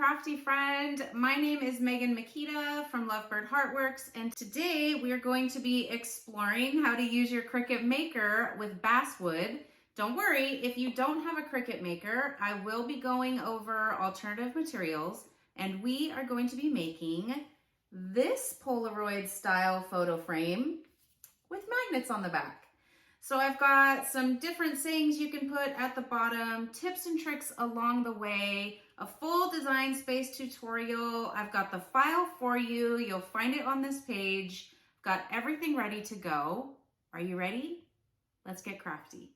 crafty friend. My name is Megan Makita from Lovebird Heartworks, and today we are going to be exploring how to use your Cricut Maker with Basswood. Don't worry, if you don't have a Cricut Maker, I will be going over alternative materials, and we are going to be making this Polaroid style photo frame with magnets on the back. So I've got some different sayings you can put at the bottom, tips and tricks along the way, a full design space tutorial. I've got the file for you. You'll find it on this page. I've got everything ready to go. Are you ready? Let's get crafty.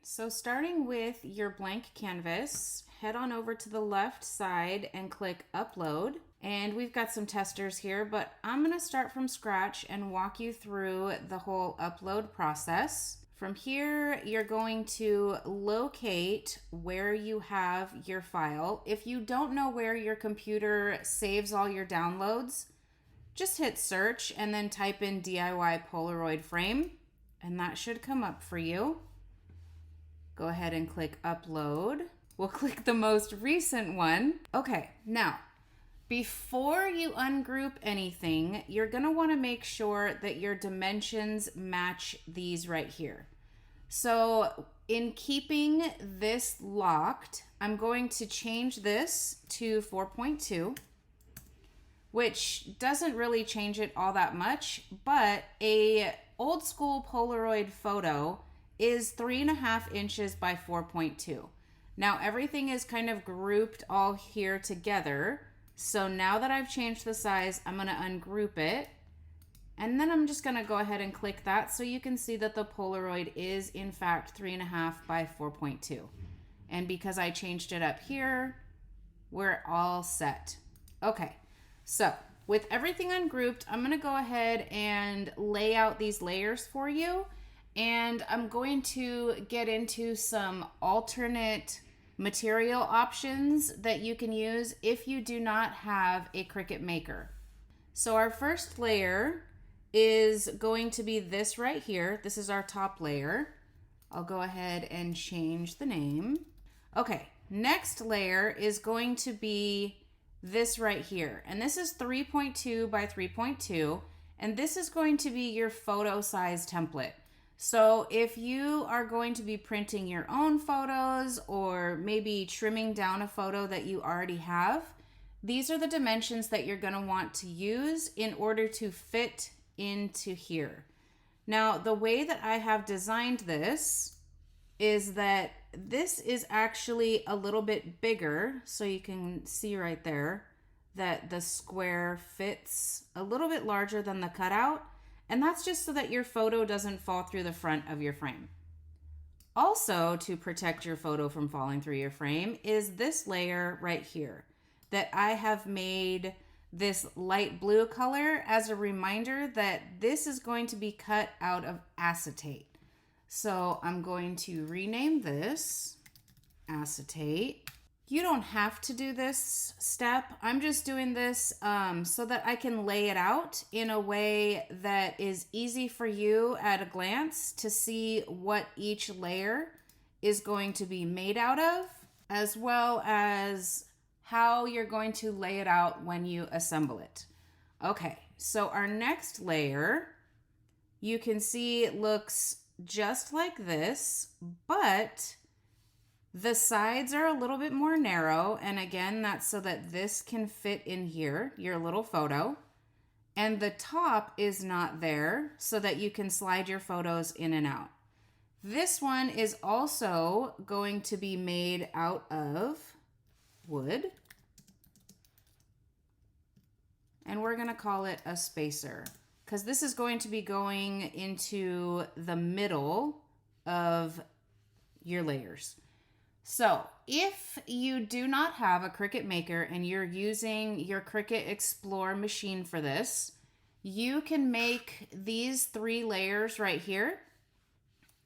So starting with your blank canvas, head on over to the left side and click upload. And we've got some testers here, but I'm gonna start from scratch and walk you through the whole upload process. From here, you're going to locate where you have your file. If you don't know where your computer saves all your downloads, just hit search and then type in DIY Polaroid frame, and that should come up for you. Go ahead and click upload. We'll click the most recent one. Okay, now, before you ungroup anything, you're gonna wanna make sure that your dimensions match these right here. So in keeping this locked, I'm going to change this to 4.2, which doesn't really change it all that much, but a old school Polaroid photo is 3.5 inches by 4.2. Now everything is kind of grouped all here together. So now that I've changed the size, I'm gonna ungroup it. And then I'm just gonna go ahead and click that so you can see that the Polaroid is in fact 3.5 by 4.2. And because I changed it up here, we're all set. Okay, so with everything ungrouped, I'm gonna go ahead and lay out these layers for you. And I'm going to get into some alternate material options that you can use if you do not have a Cricut Maker. So our first layer is going to be this right here. This is our top layer. I'll go ahead and change the name. Okay, next layer is going to be this right here. And this is 3.2 by 3.2. And this is going to be your photo size template. So if you are going to be printing your own photos or maybe trimming down a photo that you already have, these are the dimensions that you're going to want to use in order to fit into here. Now, the way that I have designed this is that this is actually a little bit bigger. So you can see right there that the square fits a little bit larger than the cutout. And that's just so that your photo doesn't fall through the front of your frame. Also, to protect your photo from falling through your frame is this layer right here that I have made this light blue color as a reminder that this is going to be cut out of acetate. So I'm going to rename this acetate. You don't have to do this step. I'm just doing this so that I can lay it out in a way that is easy for you at a glance to see what each layer is going to be made out of, as well as how you're going to lay it out when you assemble it. Okay, so our next layer, you can see it looks just like this, but the sides are a little bit more narrow, and again, that's so that this can fit in here, your little photo. And the top is not there so that you can slide your photos in and out. This one is also going to be made out of wood. And we're gonna call it a spacer because this is going to be going into the middle of your layers. So if you do not have a Cricut Maker and you're using your Cricut Explore machine for this, you can make these 3 layers right here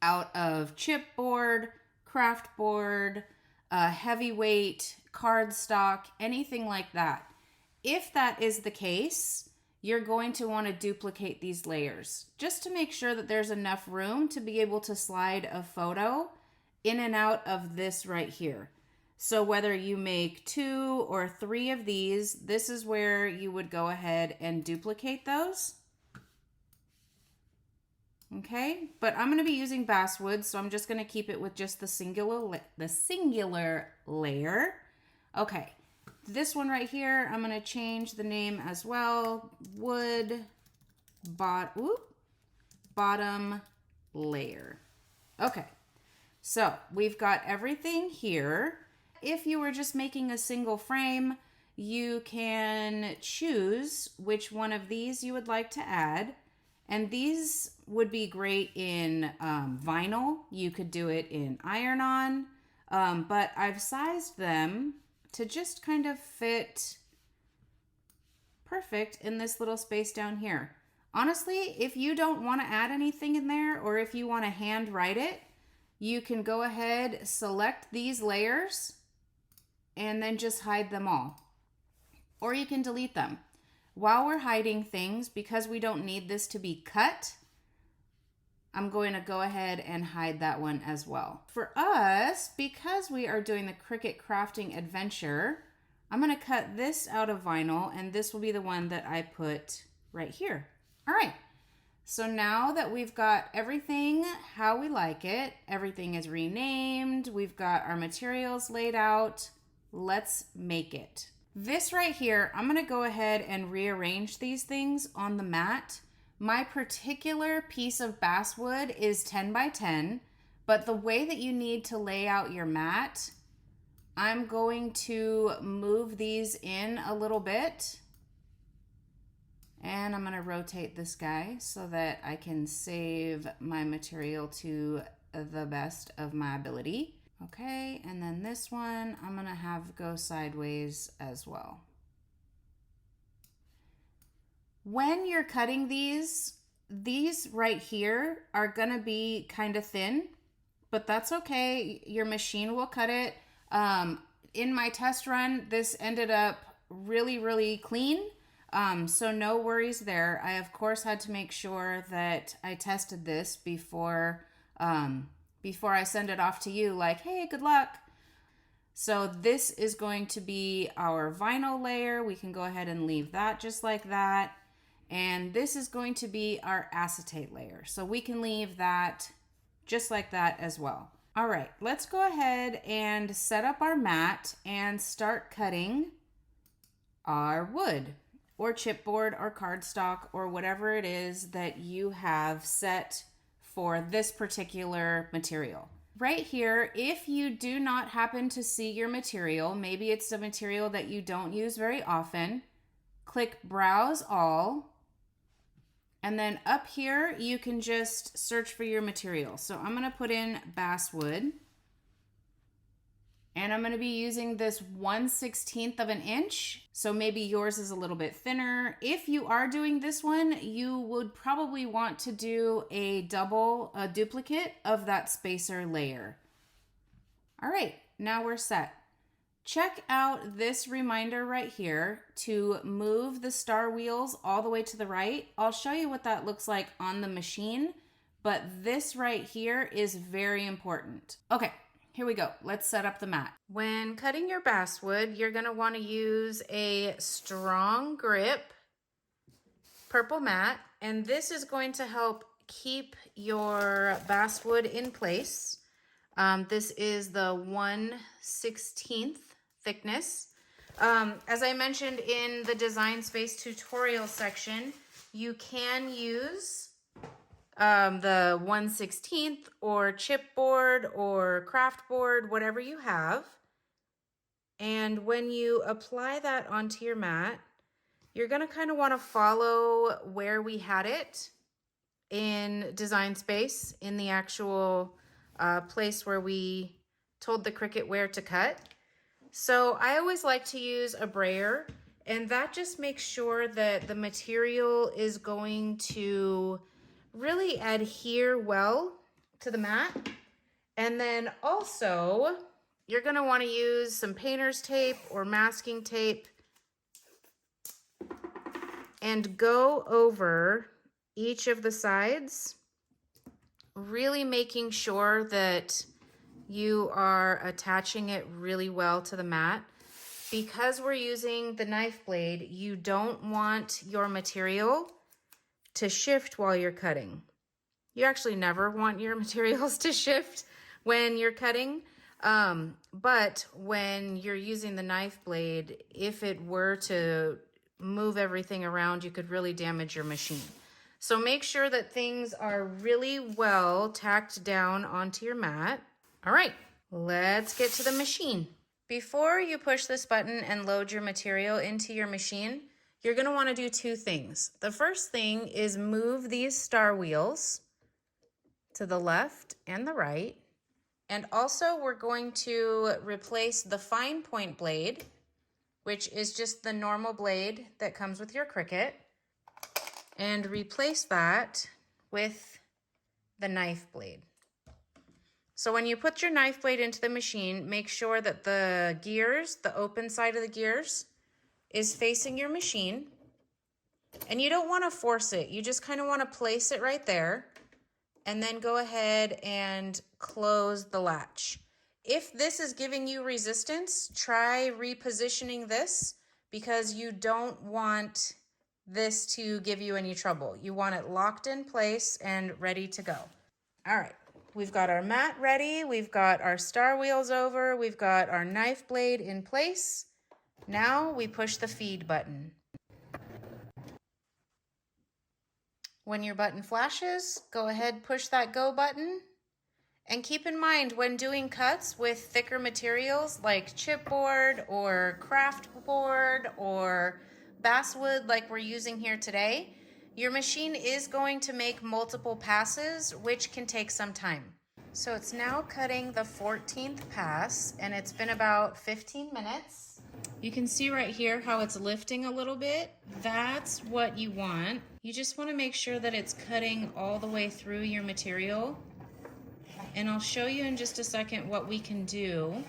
out of chipboard, craft board, heavyweight, cardstock, anything like that. If that is the case, you're going to want to duplicate these layers just to make sure that there's enough room to be able to slide a photo in and out of this right here. So whether you make 2 or 3 of these, this is where you would go ahead and duplicate those. Okay, but I'm going to be using basswood, so I'm just going to keep it with just the singular layer. Okay, this one right here, I'm going to change the name as well. Wood bottom layer. Okay, so we've got everything here. If you were just making a single frame, you can choose which one of these you would like to add. And these would be great in vinyl. You could do it in iron-on, but I've sized them to just kind of fit perfect in this little space down here. Honestly, if you don't want to add anything in there, or if you want to hand write it, you can go ahead, select these layers, and then just hide them all. Or you can delete them. While we're hiding things, because we don't need this to be cut, I'm going to go ahead and hide that one as well. For us, because we are doing the Cricut Crafting Adventure, I'm going to cut this out of vinyl, and this will be the one that I put right here. All right, so now that we've got everything how we like it, everything is renamed, we've got our materials laid out, let's make it. This right here, I'm going to go ahead and rearrange these things on the mat. My particular piece of basswood is 10 by 10, but the way that you need to lay out your mat, I'm going to move these in a little bit. And I'm going to rotate this guy so that I can save my material to the best of my ability. Okay, and then this one I'm going to have go sideways as well. When you're cutting these right here are going to be kind of thin, but that's okay. Your machine will cut it. In my test run, this ended up really, really clean. So no worries there. I, of course, had to make sure that I tested this before I send it off to you, like, hey, good luck. So this is going to be our vinyl layer. We can go ahead and leave that just like that. And this is going to be our acetate layer. So we can leave that just like that as well. All right, let's go ahead and set up our mat and start cutting our wood or chipboard or cardstock or whatever it is that you have set for this particular material. Right here, if you do not happen to see your material, maybe it's a material that you don't use very often, click Browse All, and then up here you can just search for your material. So I'm going to put in basswood, and I'm going to be using this 1/16 of an inch. So maybe yours is a little bit thinner. If you are doing this one, you would probably want to do a duplicate of that spacer layer. All right, now we're set. Check out this reminder right here to move the star wheels all the way to the right. I'll show you what that looks like on the machine, but this right here is very important. Okay. Here we go. Let's set up the mat. When cutting your basswood, you're going to want to use a strong grip purple mat, and this is going to help keep your basswood in place. This is the 1/16 thickness. As I mentioned in the Design Space tutorial section, you can use the 1/16 or chipboard or craft board, whatever you have. And when you apply that onto your mat, you're going to kind of want to follow where we had it in Design Space, in the actual place where we told the Cricut where to cut. So I always like to use a brayer, and that just makes sure that the material is going to really adhere well to the mat. And then also you're going to want to use some painter's tape or masking tape and go over each of the sides, really making sure that you are attaching it really well to the mat. Because we're using the knife blade, you don't want your material to shift while you're cutting. You actually never want your materials to shift when you're cutting. But when you're using the knife blade, if it were to move everything around, you could really damage your machine. So make sure that things are really well tacked down onto your mat. All right, let's get to the machine. Before you push this button and load your material into your machine, you're going to want to do two things. The first thing is move these star wheels to the left and the right. And also we're going to replace the fine point blade, which is just the normal blade that comes with your Cricut, and replace that with the knife blade. So when you put your knife blade into the machine, make sure that the gears, the open side of the gears, is facing your machine. And you don't want to force it. You just kind of want to place it right there and then go ahead and close the latch. If this is giving you resistance, try repositioning this because you don't want this to give you any trouble. You want it locked in place and ready to go. All right. We've got our mat ready, we've got our star wheels over, we've got our knife blade in place. Now we push the feed button. When your button flashes, go ahead, push that go button. And keep in mind when doing cuts with thicker materials like chipboard or craft board or basswood like we're using here today, your machine is going to make multiple passes, which can take some time. So it's now cutting the 14th pass, and it's been about 15 minutes. You can see right here how it's lifting a little bit. That's what you want. You just want to make sure that it's cutting all the way through your material. And I'll show you in just a second what we can do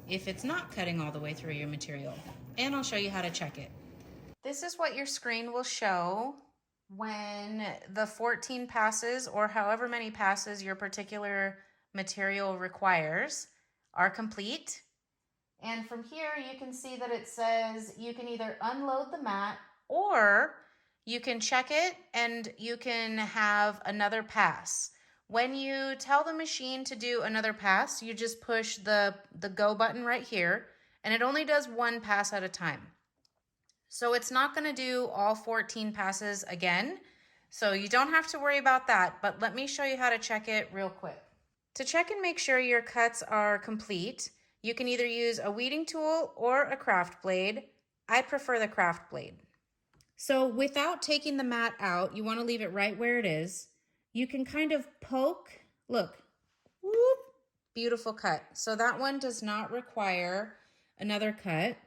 if it's not cutting all the way through your material. And I'll show you how to check it. This is what your screen will show when the 14 passes or however many passes your particular material requires are complete. And from here you can see that it says you can either unload the mat or you can check it and you can have another pass. When you tell the machine to do another pass, you just push the go button right here, and it only does one pass at a time. So it's not going to do all 14 passes again. So you don't have to worry about that, but let me show you how to check it real quick. To check and make sure your cuts are complete, you can either use a weeding tool or a craft blade. I prefer the craft blade. So without taking the mat out, you want to leave it right where it is. You can kind of poke, look, whoop, beautiful cut. So that one does not require another cut.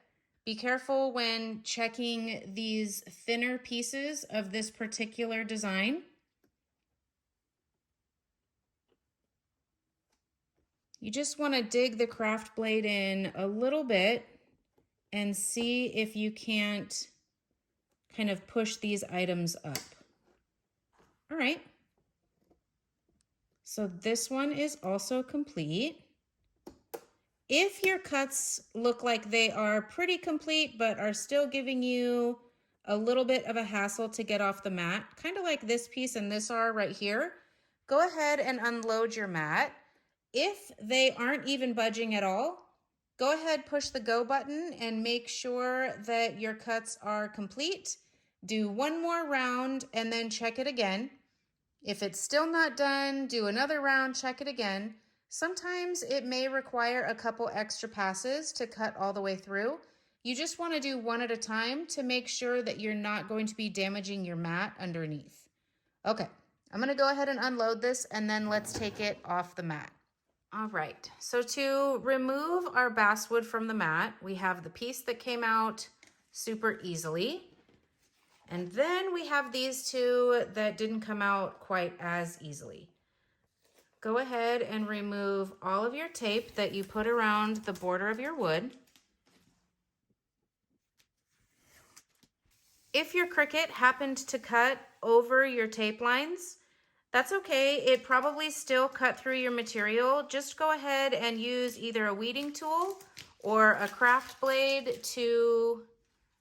Be careful when checking these thinner pieces of this particular design. You just want to dig the craft blade in a little bit and see if you can't kind of push these items up. All right. So this one is also complete. If your cuts look like they are pretty complete but are still giving you a little bit of a hassle to get off the mat, kind of like this piece and this are right here, go ahead and unload your mat. If they aren't even budging at all, go ahead, push the go button and make sure that your cuts are complete. Do one more round and then check it again. If it's still not done, do another round, check it again. Sometimes it may require a couple extra passes to cut all the way through. You just want to do one at a time to make sure that you're not going to be damaging your mat underneath. Okay, I'm going to go ahead and unload this and then let's take it off the mat. All right, so to remove our basswood from the mat, we have the piece that came out super easily. And then we have these two that didn't come out quite as easily. Go ahead and remove all of your tape that you put around the border of your wood. If your Cricut happened to cut over your tape lines, That's okay. It probably still cut through your material. Just go ahead and use either a weeding tool or a craft blade to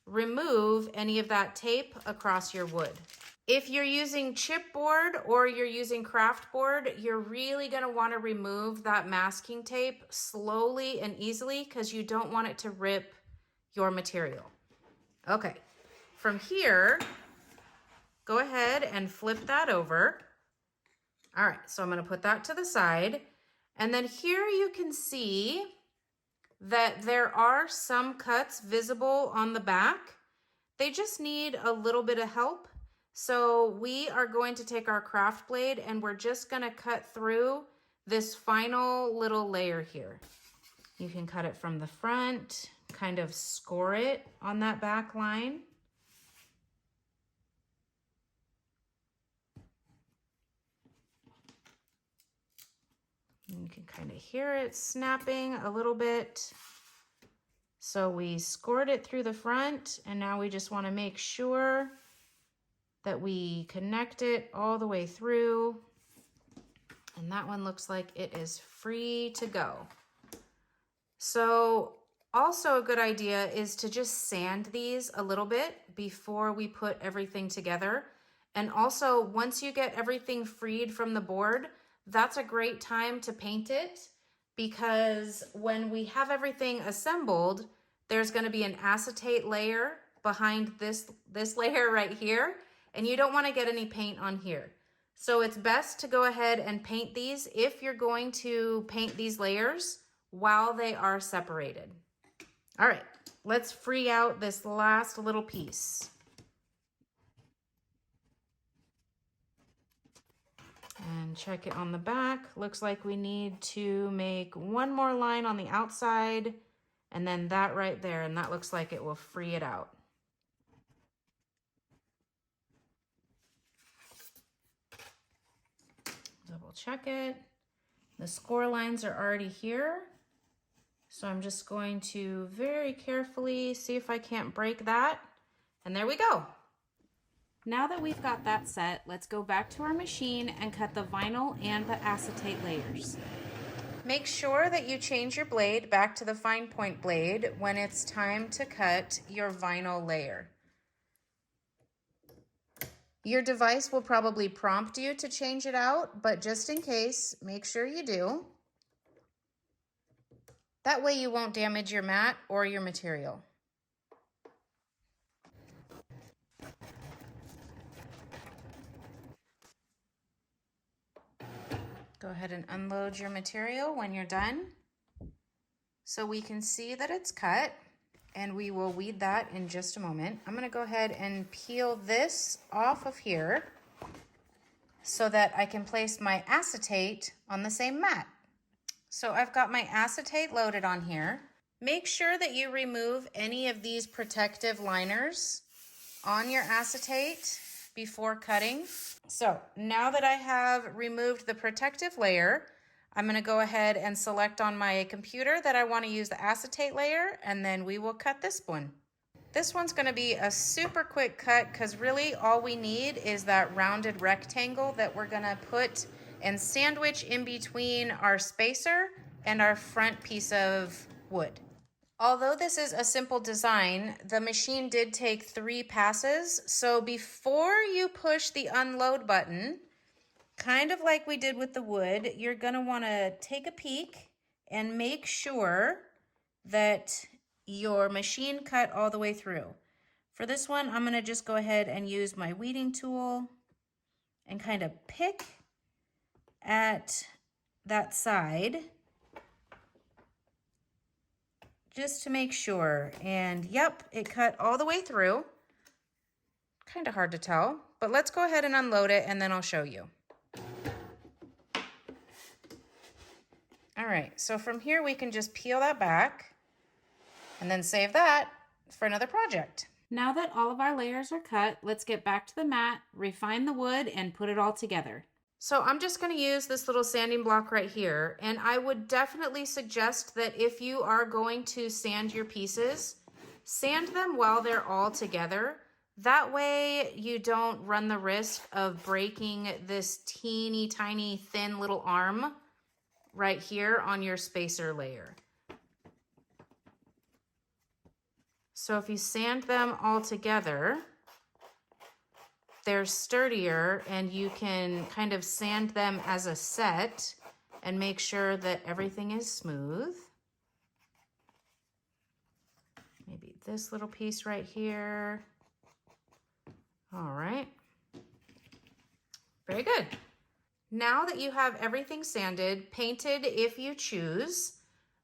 remove any of that tape across your wood. If you're using chipboard or you're using craft board, you're really going to want to remove that masking tape slowly and easily because you don't want it to rip your material. Okay, from here, go ahead and flip that over. All right, so I'm going to put that to the side. And then here you can see that there are some cuts visible on the back. They just need a little bit of help. So we are going to take our craft blade and we're just going to cut through this final little layer here. You can cut it from the front, kind of score it on that back line. You can kind of hear it snapping a little bit. So we scored it through the front, and now we just want to make sure that we connect it all the way through. And that one looks like it is free to go. So also a good idea is to just sand these a little bit before we put everything together. And also once you get everything freed from the board, that's a great time to paint it, because when we have everything assembled, there's going to be an acetate layer behind this layer right here, and you don't want to get any paint on here. So it's best to go ahead and paint these if you're going to paint these layers while they are separated. All right, let's free out this last little piece. And check it on the back. Looks like we need to make one more line on the outside and then that right there, and that looks like it will free it out. Double check it. The score lines are already here. So I'm just going to very carefully see if I can't break that. And there we go. Now that we've got that set, let's go back to our machine and cut the vinyl and the acetate layers. Make sure that you change your blade back to the fine point blade when it's time to cut your vinyl layer. Your device will probably prompt you to change it out, but just in case, make sure you do. That way you won't damage your mat or your material. Go ahead and unload your material when you're done so we can see that it's cut, and we will weed that in just a moment. I'm going to go ahead and peel this off of here so that I can place my acetate on the same mat. So I've got my acetate loaded on here. Make sure that you remove any of these protective liners on your acetate before cutting. So now that I have removed the protective layer, I'm going to go ahead and select on my computer that I want to use the acetate layer, and then we will cut this one. This one's going to be a super quick cut because really all we need is that rounded rectangle that we're going to put and sandwich in between our spacer and our front piece of wood. Although this is a simple design, the machine did take 3 passes. So before you push the unload button, kind of like we did with the wood, you're going to want to take a peek and make sure that your machine cut all the way through. For this one, I'm going to just go ahead and use my weeding tool and kind of pick at that side just to make sure. And yep, it cut all the way through. Kind of hard to tell, but let's go ahead and unload it and then I'll show you. All right, so from here we can just peel that back and then save that for another project. Now that all of our layers are cut, let's get back to the mat, refine the wood, and put it all together. So I'm just going to use this little sanding block right here, and I would definitely suggest that if you are going to sand your pieces, sand them while they're all together. That way you don't run the risk of breaking this teeny tiny thin little arm right here on your spacer layer. So if you sand them all together, they're sturdier and you can kind of sand them as a set and make sure that everything is smooth. Maybe this little piece right here. All right. Very good. Now that you have everything sanded, painted if you choose,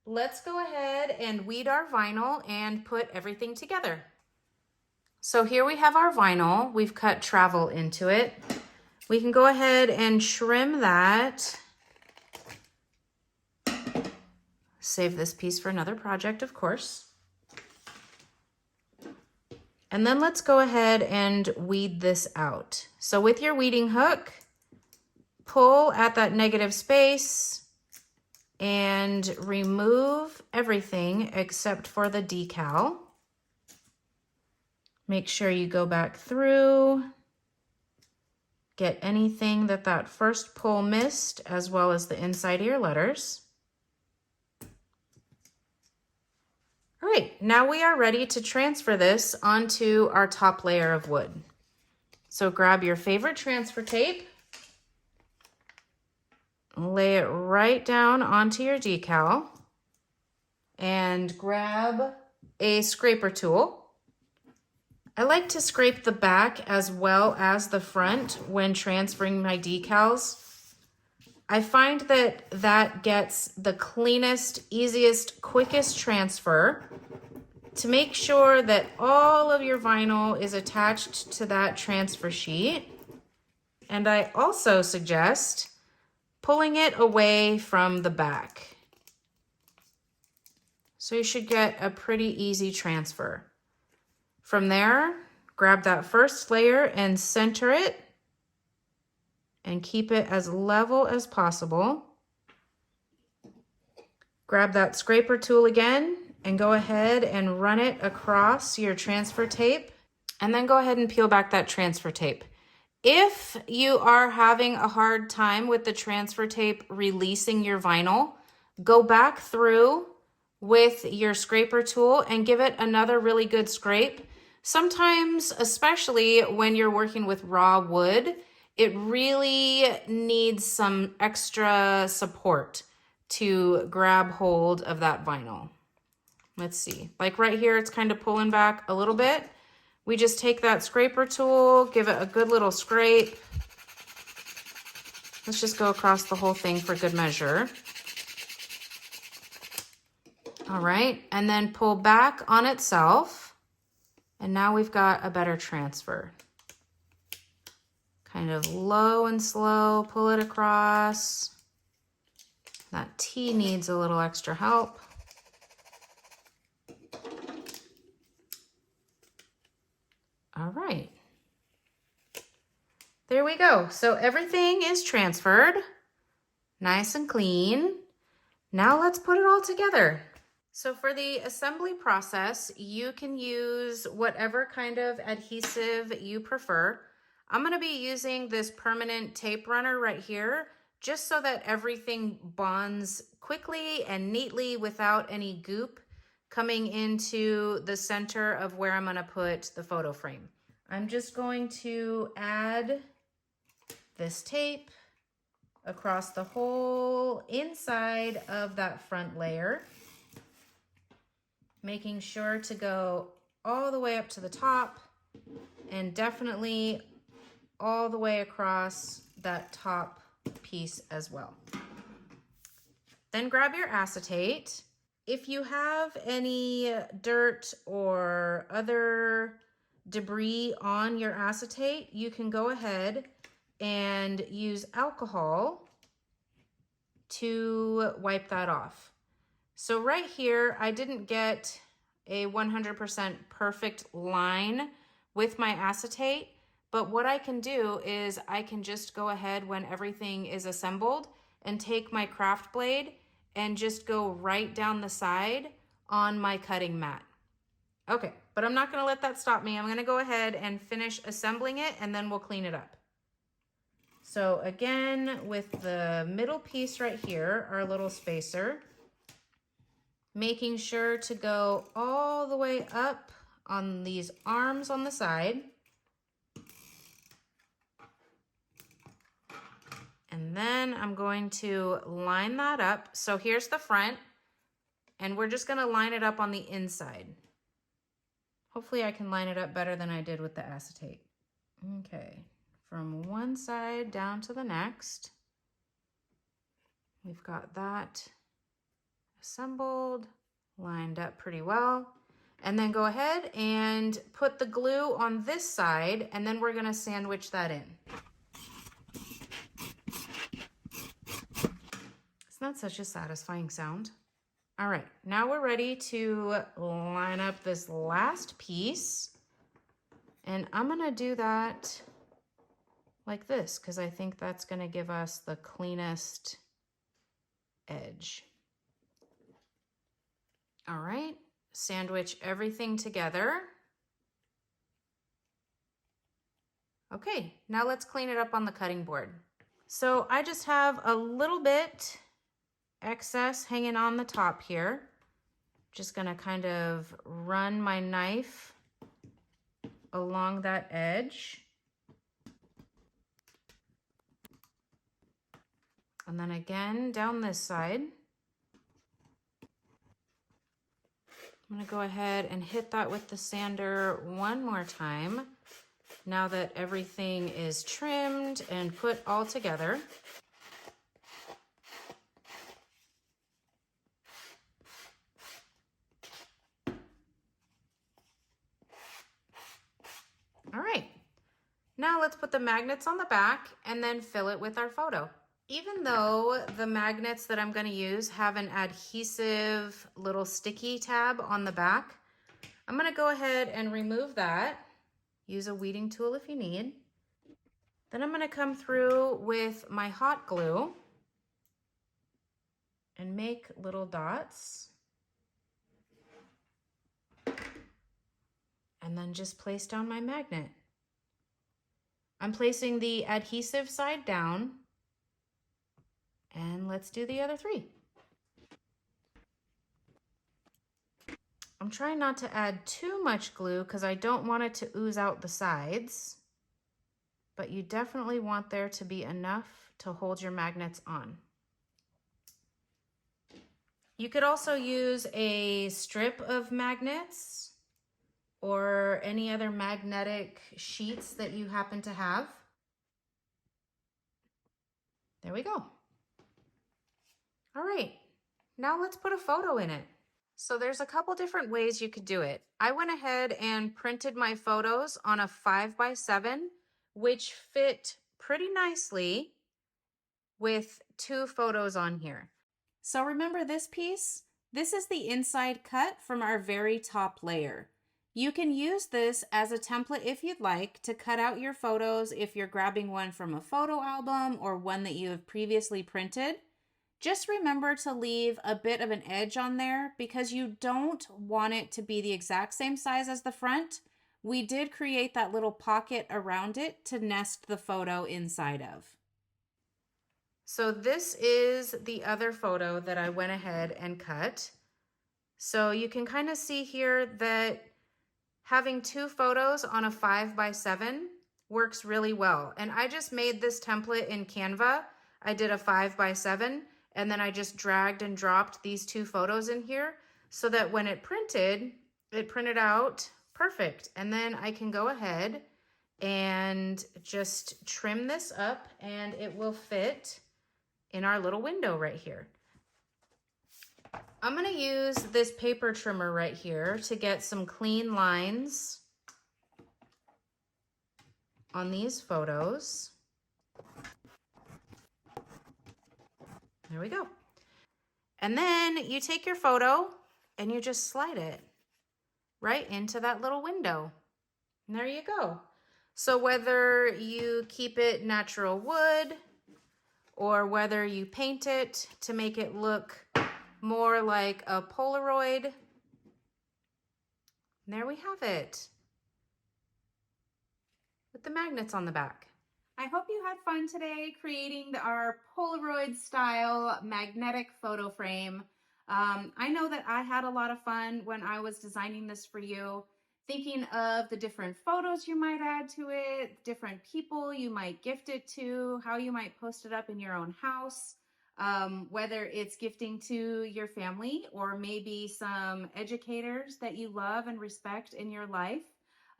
let's go ahead and weed our vinyl and put everything together. So here we have our vinyl. We've cut travel into it. We can go ahead and trim that. Save this piece for another project, of course. And then let's go ahead and weed this out. So with your weeding hook, pull at that negative space and remove everything except for the decal. Make sure you go back through, get anything that first pull missed, as well as the inside of your letters. All right, now we are ready to transfer this onto our top layer of wood. So grab your favorite transfer tape, lay it right down onto your decal, and grab a scraper tool. I like to scrape the back as well as the front when transferring my decals. I find that gets the cleanest, easiest, quickest transfer to make sure that all of your vinyl is attached to that transfer sheet. And I also suggest pulling it away from the back. So you should get a pretty easy transfer. From there, grab that first layer and center it and keep it as level as possible. Grab that scraper tool again and go ahead and run it across your transfer tape, and then go ahead and peel back that transfer tape. If you are having a hard time with the transfer tape releasing your vinyl, go back through with your scraper tool and give it another really good scrape. Sometimes, especially when you're working with raw wood, it really needs some extra support to grab hold of that vinyl. Let's see, like right here, it's kind of pulling back a little bit. We just take that scraper tool, give it a good little scrape. Let's just go across the whole thing for good measure. All right, and then pull back on itself. And now we've got a better transfer. Kind of low and slow, pull it across. That T needs a little extra help. All right. There we go. So everything is transferred, nice and clean. Now let's put it all together. So for the assembly process, you can use whatever kind of adhesive you prefer. I'm going to be using this permanent tape runner right here, just so that everything bonds quickly and neatly without any goop coming into the center of where I'm going to put the photo frame. I'm just going to add this tape across the whole inside of that front layer, making sure to go all the way up to the top and definitely all the way across that top piece as well. Then grab your acetate. If you have any dirt or other debris on your acetate, you can go ahead and use alcohol to wipe that off. So right here, I didn't get a 100% perfect line with my acetate, but what I can do is I can just go ahead when everything is assembled and take my craft blade and just go right down the side on my cutting mat. Okay, but I'm not gonna let that stop me. I'm gonna go ahead and finish assembling it and then we'll clean it up. So again, with the middle piece right here, our little spacer, making sure to go all the way up on these arms on the side. And then I'm going to line that up. So here's the front, and we're just gonna line it up on the inside. Hopefully I can line it up better than I did with the acetate. Okay, from one side down to the next. We've got that assembled, lined up pretty well. And then go ahead and put the glue on this side, and then we're gonna sandwich that in. Isn't that such a satisfying sound? All right, now we're ready to line up this last piece. And I'm gonna do that like this, because I think that's gonna give us the cleanest edge. All right, sandwich everything together. Okay, now let's clean it up on the cutting board. So I just have a little bit excess hanging on the top here. Just gonna kind of run my knife along that edge. And then again, down this side. I'm gonna go ahead and hit that with the sander one more time. Now that everything is trimmed and put all together. All right, now let's put the magnets on the back and then fill it with our photo. Even though the magnets that I'm gonna use have an adhesive little sticky tab on the back, I'm gonna go ahead and remove that. Use a weeding tool if you need. Then I'm gonna come through with my hot glue and make little dots. And then just place down my magnet. I'm placing the adhesive side down, and let's do the other three. I'm trying not to add too much glue because I don't want it to ooze out the sides, but you definitely want there to be enough to hold your magnets on. You could also use a strip of magnets or any other magnetic sheets that you happen to have. There we go. All right, now let's put a photo in it. So there's a couple different ways you could do it. I went ahead and printed my photos on a 5x7, which fit pretty nicely with 2 photos on here. So remember this piece? This is the inside cut from our very top layer. You can use this as a template if you'd like to cut out your photos if you're grabbing one from a photo album or one that you have previously printed. Just remember to leave a bit of an edge on there because you don't want it to be the exact same size as the front. We did create that little pocket around it to nest the photo inside of. So this is the other photo that I went ahead and cut. So you can kind of see here that having 2 photos on a 5x7 works really well. And I just made this template in Canva. I did a 5x7 and then I just dragged and dropped these 2 photos in here so that when it printed out perfect. And then I can go ahead and just trim this up and it will fit in our little window right here. I'm gonna use this paper trimmer right here to get some clean lines on these photos. There we go. And then you take your photo and you just slide it right into that little window. And there you go. So whether you keep it natural wood or whether you paint it to make it look more like a Polaroid, And there we have it with the magnets on the back. I hope you had fun today creating our Polaroid style magnetic photo frame. I know that I had a lot of fun when I was designing this for you, thinking of the different photos you might add to it, different people you might gift it to, how you might post it up in your own house, whether it's gifting to your family or maybe some educators that you love and respect in your life.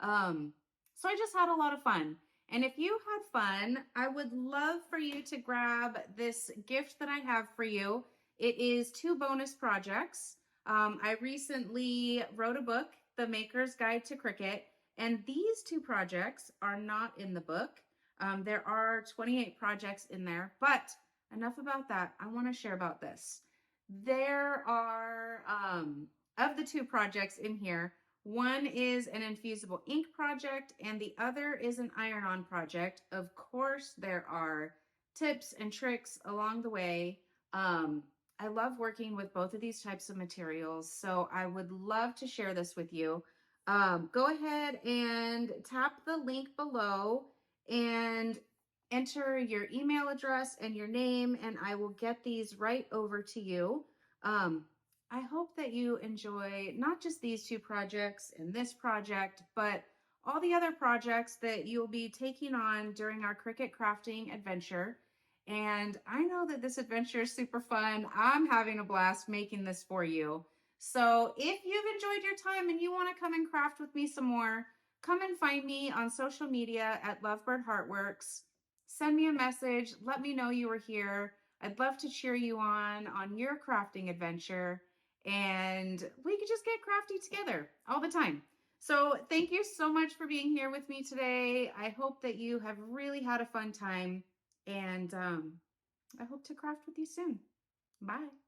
So I just had a lot of fun. And if you had fun, I would love for you to grab this gift that I have for you. It is 2 bonus projects. I recently wrote a book, The Maker's Guide to Cricut, and these 2 projects are not in the book. There are 28 projects in there, but enough about that. I want to share about this. There are, of the 2 projects in here, one is an infusible ink project and the other is an iron-on project. Of course, there are tips and tricks along the way. I love working with both of these types of materials, so I would love to share this with you. Go ahead and tap the link below and enter your email address and your name, and I will get these right over to you. I hope that you enjoy not just these 2 projects and this project, but all the other projects that you'll be taking on during our Cricut crafting adventure. And I know that this adventure is super fun. I'm having a blast making this for you. So if you've enjoyed your time and you want to come and craft with me some more, come and find me on social media at Lovebird Heartworks. Send me a message. Let me know you were here. I'd love to cheer you on your crafting adventure. And we could just get crafty together all the time. So thank you so much for being here with me today. I hope that you have really had a fun time, and I hope to craft with you soon. Bye.